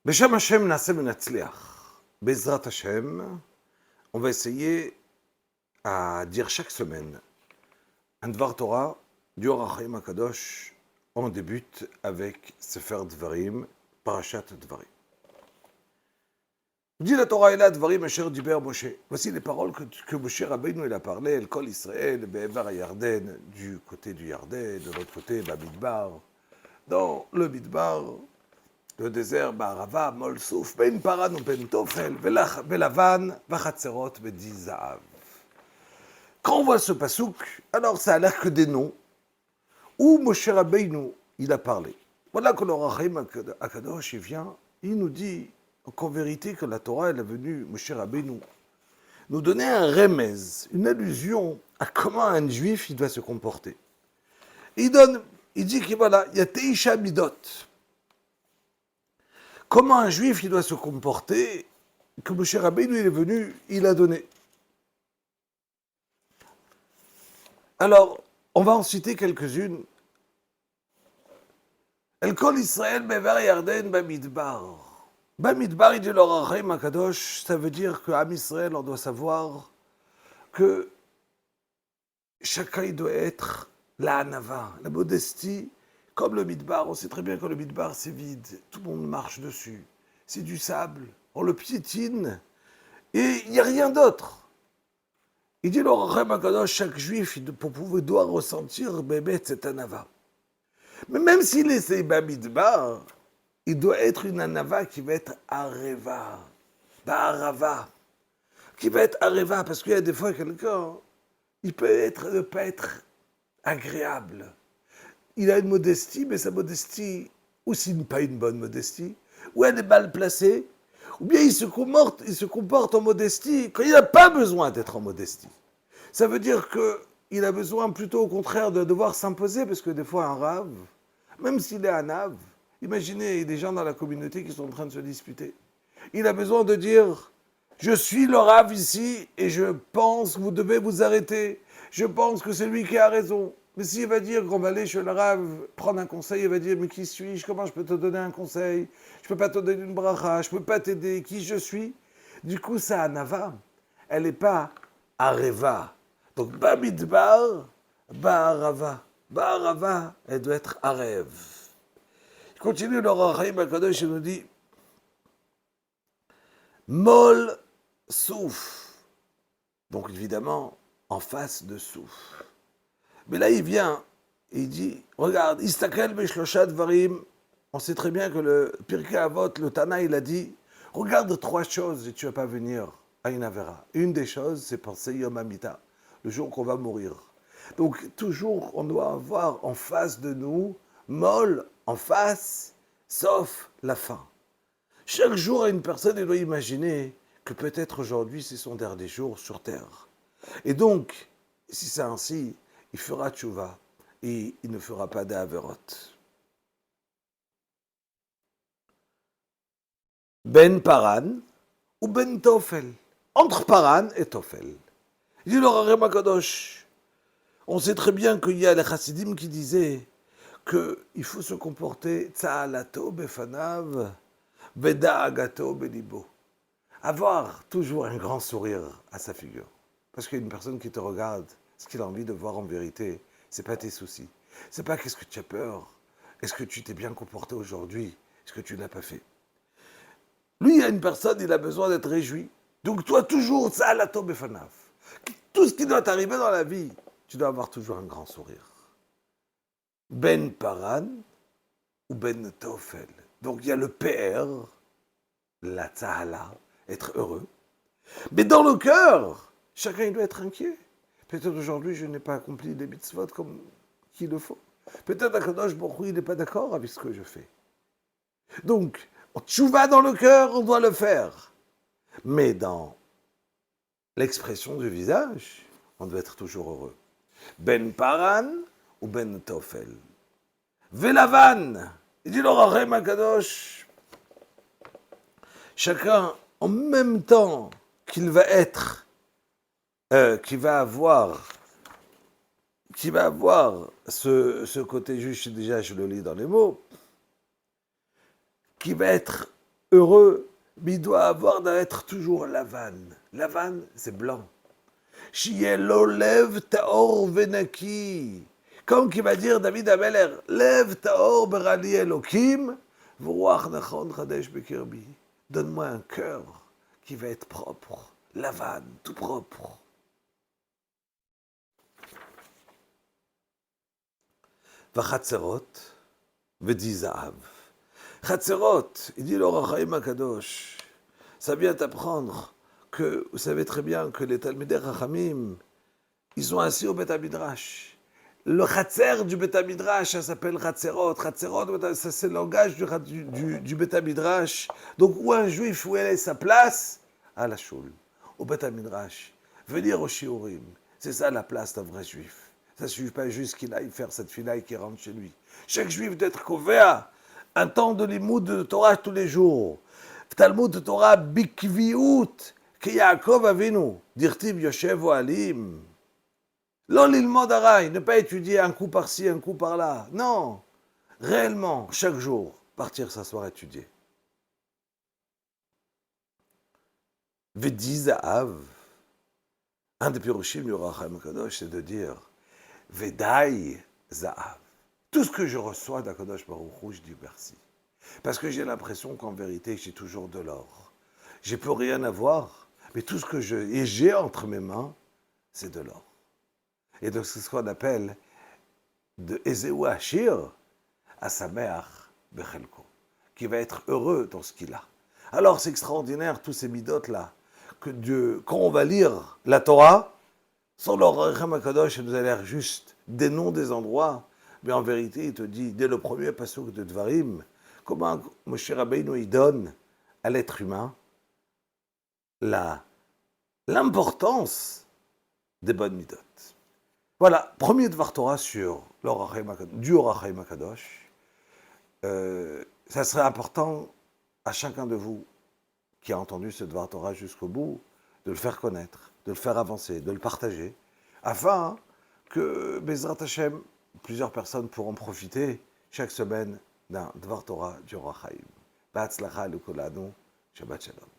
Beshem Hashem Nasem Natzliach. Bezrat Hashem, on va essayer à dire chaque semaine un Dvar Torah du Or HaChaim HaKadosh. On débute avec Sefer Dvarim, Parashat Dvarim. Dit la Torah, Ela Dvarim Asher Diber Moshe. Voici les paroles que Moshe Rabbeinu il a parlé, El Kol Israël, Be'evar HaYarden, du côté du Yarden, de l'autre côté, Bamidbar, dans le Midbar, le désert, Ba'arava, Mol Souf, Ben Paran ou Ben Tofel, Velavan, Vachatzerot, Bedi Zahav. Quand on voit ce pasouk, alors ça a l'air que des noms où Moshe Rabbeinu, il a parlé. Voilà que le Or HaChaim HaKadosh, il vient, il nous dit qu'en vérité, que la Torah, elle est venue, Moshe Rabbeinu, nous donner un remez, une allusion à comment un juif, il doit se comporter. Il dit que voilà, il y a Teisha Midot. Comment un juif il doit se comporter, que Moshe Rabbeinu il est venu, il a donné. Alors, on va en citer quelques-unes. El Kol Israël Be'evar Yarden Bamidbar. Bamidbar, il dit le Or HaChaim HaKadosh, ça veut dire qu'Am Israël, on doit savoir que chacun il doit être la hanava, la modestie. Comme le Midbar, on sait très bien que le Midbar, c'est vide. Tout le monde marche dessus. C'est du sable. On le piétine. Et il n'y a rien d'autre. Il dit, le Or HaChaim HaKadosh, chaque juif, doit ressentir, bébé, c'est un anava. Mais même s'il est Bamidbar, il doit être une anava qui va être areva. Ba'arava. Qui va être areva. Parce qu'il y a des fois, quelqu'un, il peut ne pas être agréable. Il a une modestie, mais sa modestie, ou c'est pas une bonne modestie, ou elle est mal placée, ou bien il se comporte en modestie quand il n'a pas besoin d'être en modestie. Ça veut dire qu'il a besoin plutôt au contraire de devoir s'imposer, parce que des fois un rave, même s'il est un ave, imaginez des gens dans la communauté qui sont en train de se disputer. Il a besoin de dire, je suis le rave ici et je pense que vous devez vous arrêter. Je pense que c'est lui qui a raison. Mais s'il va dire qu'on va aller chez le Rav prendre un conseil, il va dire, mais qui suis-je? Comment je peux te donner un conseil? Je ne peux pas te donner une bracha, je ne peux pas t'aider, qui je suis? Du coup, ça, Anava, elle n'est pas Areva. Donc, Bamidbar, Ba'arava. Ba'arava, elle doit être Arev. Il continue, le Or HaChaim HaKadosh, il nous dit, Mol Souf. Donc, évidemment, en face de Souf. Mais là, il vient et il dit, regarde, Istakel Beshlosha Dvarim, on sait très bien que le Pirkei Avot, le Tana, il a dit, regarde trois choses et tu ne vas pas venir à une Avera. Une des choses, c'est penser Yom Hamita, le jour qu'on va mourir. Donc, toujours, on doit avoir en face de nous, Mol, en face, sauf la fin. Chaque jour, une personne, elle doit imaginer que peut-être aujourd'hui, c'est son dernier jour sur Terre. Et donc, si c'est ainsi, il fera tchouva et il ne fera pas d'Averot. Ben Paran ou Ben Tofel. Entre Paran et Tofel. Il dit le Or HaChaim HaKadosh. On sait très bien qu'il y a les chassidim qui disaient qu'il faut se comporter tza'alato befanav veda'agato belibo. Avoir toujours un grand sourire à sa figure. Parce qu'il y a une personne qui te regarde, ce qu'il a envie de voir en vérité, c'est pas tes soucis. C'est pas qu'est-ce que tu as peur, est-ce que tu t'es bien comporté aujourd'hui, est-ce que tu ne l'as pas fait. Lui, il y a une personne, il a besoin d'être réjoui. Donc toi, toujours, ça, la tombe fanav. Tout ce qui doit t'arriver dans la vie, tu dois avoir toujours un grand sourire. Ben Paran ou Ben Tofel. Donc il y a le PR, la Tzahala, être heureux. Mais dans le cœur, chacun il doit être inquiet. Peut-être aujourd'hui, je n'ai pas accompli les mitzvot comme qu'il le faut. Peut-être Akadosh Baruch Hu, il n'est pas d'accord avec ce que je fais. Donc, tchouva dans le cœur, on doit le faire. Mais dans l'expression du visage, on doit être toujours heureux. Ben Paran ou Ben Tofel. Velavan, il dit le Or HaChaim HaKadosh, chacun, en même temps qu'il va être, qui va avoir ce côté juste, déjà je le lis dans les mots, qui va être heureux, mais il doit être toujours Lavan. Lavan, c'est blanc. Shielo lev taor venaki. Comme qui va dire David Ameler, lev taor berali Elokim, v'ruach nachon chadesh bekirbi. Donne-moi un cœur qui va être propre. Lavan, tout propre. Vachatzerot, v'di zahav. Chatzerot, il dit l'Or HaChaim HaKadosh, ça vient t'apprendre que, vous savez très bien que les Talmidei Chachamim, ils sont assis au Beth Midrash. Le Chatzer du Beth Midrash, ça s'appelle Chatzerot. Chatzerot, ça c'est le langage du Beth Midrash. Donc où un juif, où elle est sa place? À la Shul, au Beth Midrash. Venir au Shiurim, c'est ça la place d'un vrai juif. Ça ne suffit pas juste qu'il aille faire cette fila et qu'il rentre chez lui. Chaque juif doit être couvert un temps de limoud de Torah tous les jours. Talmud de Torah bikviut, ki Yaakov Avinu, dirtiv Yoshev Alim. L'on l'ilmod aray, ne pas étudier un coup par-ci, un coup par-là. Non, réellement, chaque jour, partir s'asseoir étudier. Vedi Zahav, un des pirushim du Or HaChaim HaKadosh, c'est de dire Vedai Zahav. Tout ce que je reçois d'Akadosh Baruch Hu, je dis merci. Parce que j'ai l'impression qu'en vérité, j'ai toujours de l'or. Je peux rien avoir, mais tout ce que j'ai entre mes mains, c'est de l'or. Et donc c'est ce qu'on appelle de Ezeu Ashir à sa mère Bechelko, qui va être heureux dans ce qu'il a. Alors c'est extraordinaire tous ces midotes-là, que Dieu, quand on va lire la Torah, sans l'Or HaChaim HaKadosh, ça nous a l'air juste des noms des endroits, mais en vérité, il te dit, dès le premier pasuk de Dvarim, comment Moshe Rabbeinu il donne à l'être humain l'importance des bonnes midot. Voilà, premier Dvar Torah sur du Or HaChaim HaKadosh. Ça serait important à chacun de vous qui a entendu ce Dvar Torah jusqu'au bout, de le faire connaître, de le faire avancer, de le partager, afin que Bezrat Hashem, plusieurs personnes pourront profiter chaque semaine d'un Dvar Torah du Or HaChaim. B'atzlacha lekulanu, Shabbat Shalom.